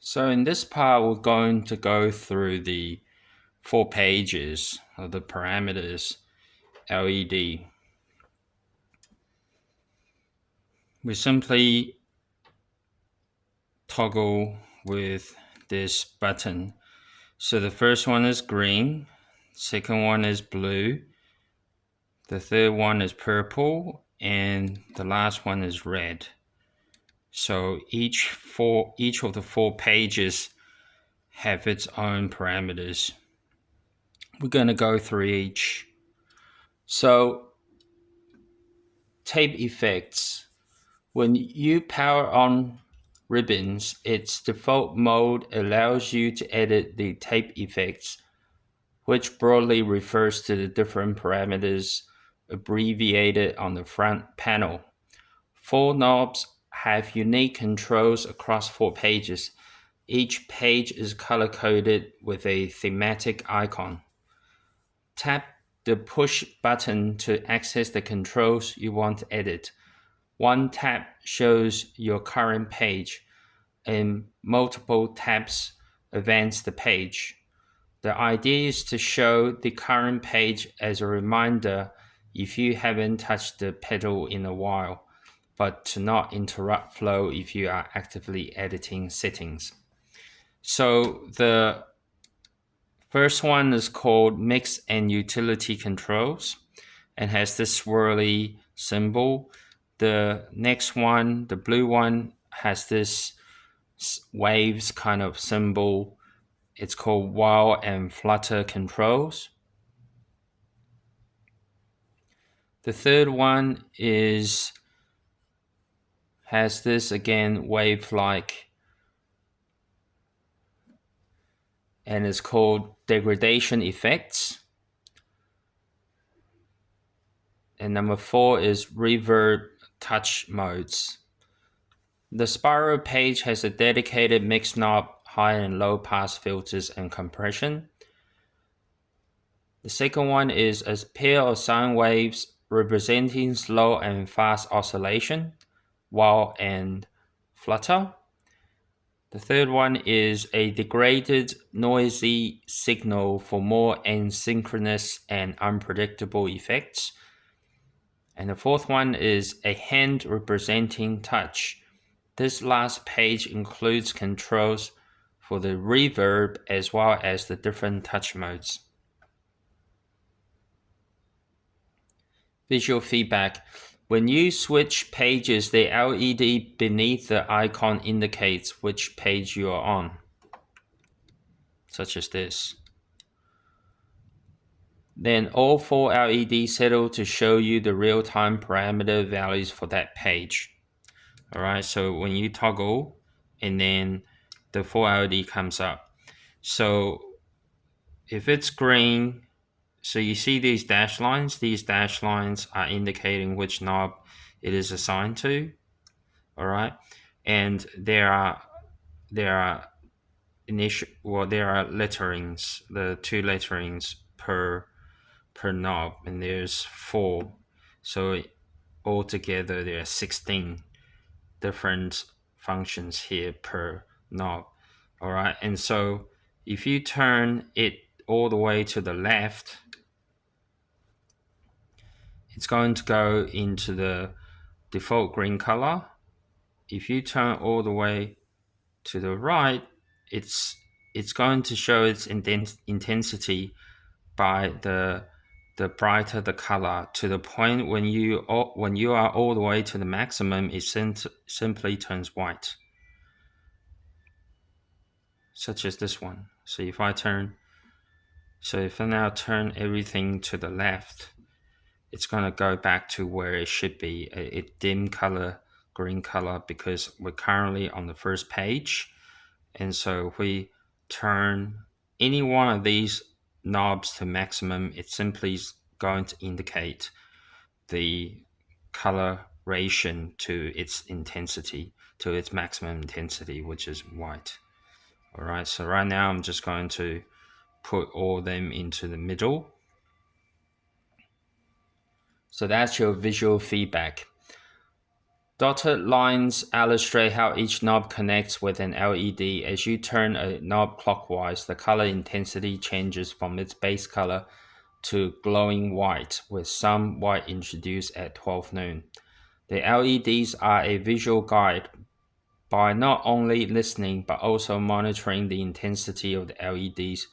So in this part, we're going to go through the 4 pages of the parameters LED. We simply toggle with this button. So the first one is green, second one is blue, the third one is purple, and the last one is red. So each of the 4 pages have its own parameters. We're going to go through each. So tape effects. When you power on Ribbons, its default mode allows you to edit the tape effects, which broadly refers to the different parameters abbreviated on the front panel. 4 knobs have unique controls across 4 pages. Each page is color-coded with a thematic icon. Tap the push button to access the controls you want to edit. One tap shows your current page, and multiple taps advance the page. The idea is to show the current page as a reminder if you haven't touched the pedal in a while, but to not interrupt flow if you are actively editing settings. So the first one is called Mix and Utility Controls and has this swirly symbol. The next one, the blue one, has this waves kind of symbol. It's called While and Flutter Controls. The third one has this again wave-like, and it's called Degradation Effects. And number 4 is Reverb Touch Modes. The spiral page has a dedicated mix knob, high and low pass filters and compression. The second one is a pair of sine waves representing slow and fast oscillation, while and flutter. The third one is a degraded noisy signal for more asynchronous and unpredictable effects. And the fourth one is a hand representing touch. This last page includes controls for the reverb as well as the different touch modes. Visual feedback. When you switch pages, the LED beneath the icon indicates which page you are on, such as this. Then all 4 LEDs settle to show you the real-time parameter values for that page. All right, so when you toggle, and then the 4 LED comes up. So if it's green, so you see these dashed lines. These dashed lines are indicating which knob it is assigned to. All right, and there are letterings, the 2 letterings per knob, and there's 4. So altogether there are 16 different functions here per knob. All right, and so if you turn it all the way to the left, it's going to go into the default green color. If you turn all the way to the right, it's going to show its intensity by the brighter the color, to the point when you are all the way to the maximum, it simply turns white, such as this one. So if I now turn everything to the left, it's going to go back to where it should be, a dim color, green color, because we're currently on the first page. And so if we turn any one of these knobs to maximum, it's simply going to indicate the coloration to its intensity, to its maximum intensity, which is white. All right, so right now I'm just going to put all of them into the middle. So that's your visual feedback. Dotted lines illustrate how each knob connects with an LED. As you turn a knob clockwise, the color intensity changes from its base color to glowing white, with some white introduced at 12 noon. The LEDs are a visual guide. By not only listening but also monitoring the intensity of the LEDs,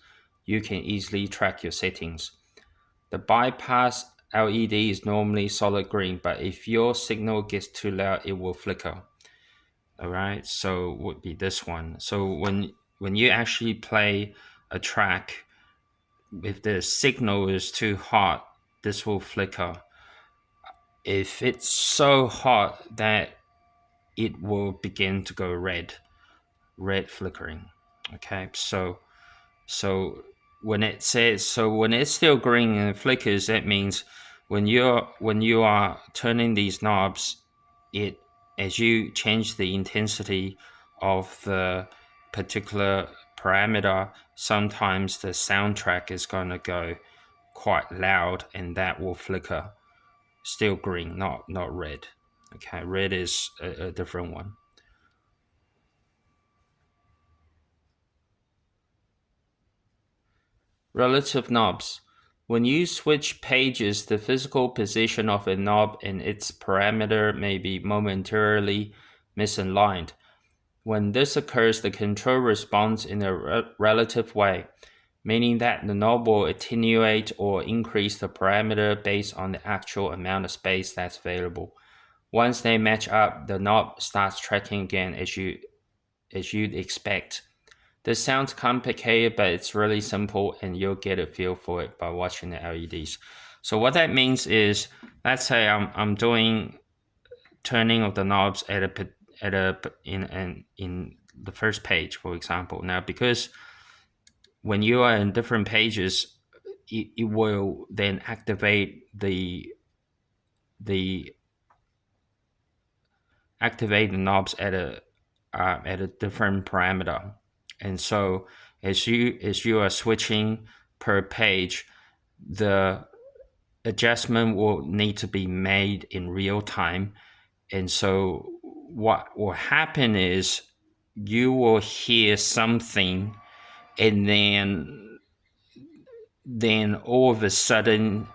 you can easily track your settings. The bypass LED is normally solid green, but if your signal gets too loud, it will flicker. All right, so would be this one. So when you actually play a track, if the signal is too hot, this will flicker. If it's so hot that it will begin to go red flickering. Okay, so when it says, so when it's still green and it flickers, that means when you are turning these knobs, it as you change the intensity of the particular parameter, sometimes the soundtrack is going to go quite loud, and that will flicker. Still green, not red. Okay, red is a different one. Relative knobs. When you switch pages, the physical position of a knob and its parameter may be momentarily misaligned. When this occurs, the control responds in a relative way, meaning that the knob will attenuate or increase the parameter based on the actual amount of space that's available. Once they match up, the knob starts tracking again as you'd expect. This sounds complicated, but it's really simple, and you'll get a feel for it by watching the LEDs. So what that means is, let's say I'm doing turning of the knobs in the first page, for example. Now, because when you are in different pages, it will then activate the knobs at a different parameter. And so as you are switching per page, the adjustment will need to be made in real time. And so what will happen is you will hear something, and then all of a sudden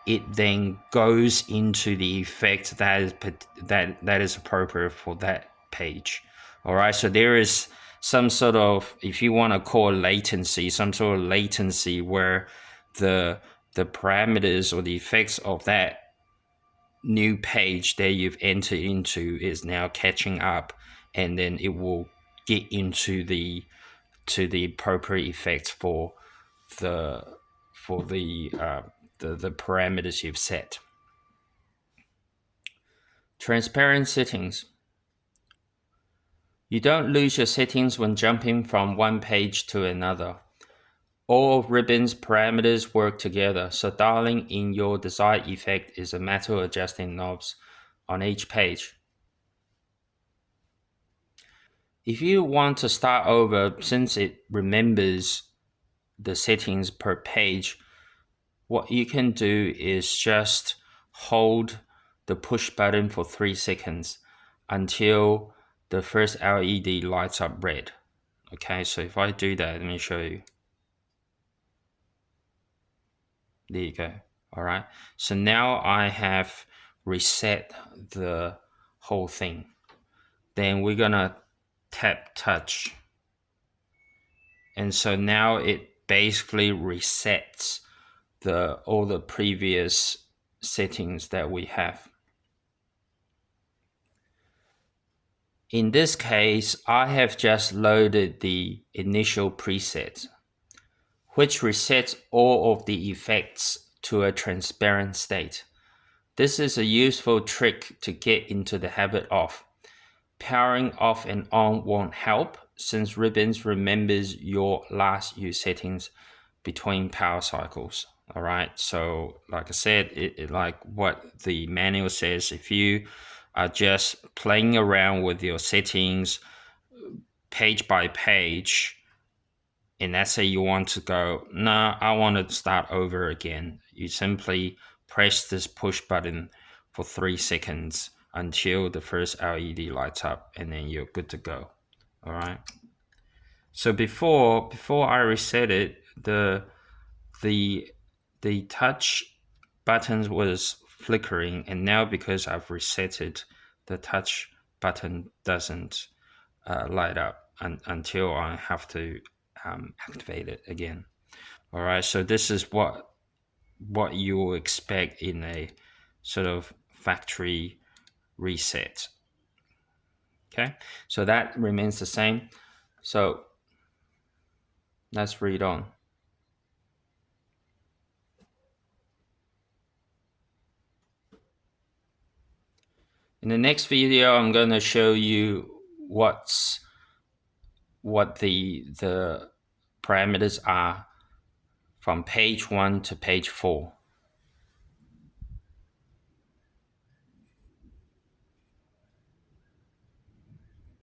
it then goes into the effect that is appropriate for that page. All right, so there is some sort of, if you want to call latency, some sort of latency where the parameters or the effects of that new page that you've entered into is now catching up, and then it will get into the appropriate effects for the the parameters you've set. Transparent settings. You don't lose your settings when jumping from one page to another. All of Ribbon's parameters work together, so dialing in your desired effect is a matter of adjusting knobs on each page. If you want to start over, since it remembers the settings per page, what you can do is just hold the push button for 3 seconds until the first LED lights up red. Okay, so if I do that, let me show you. There you go. All right, so now I have reset the whole thing. Then we're gonna tap touch, and so now it basically resets all the previous settings that we have. In this case, I have just loaded the initial preset, which resets all of the effects to a transparent state. This is a useful trick to get into the habit of. Powering off and on won't help, since Ribbons remembers your last used settings between power cycles. All right, so like I said, it like what the manual says, if you are just playing around with your settings page by page, and let's say you want to go, no, I want to start over again, you simply press this push button for 3 seconds until the first LED lights up, and then you're good to go. All right. So before I reset it, the touch buttons was flickering, and now because I've reset it, the touch button doesn't light up until I have to activate it again. All right, so this is what you will expect in a sort of factory reset. Okay, so that remains the same. So let's read on. In the next video, I'm going to show you what the parameters are from page 1 to page 4.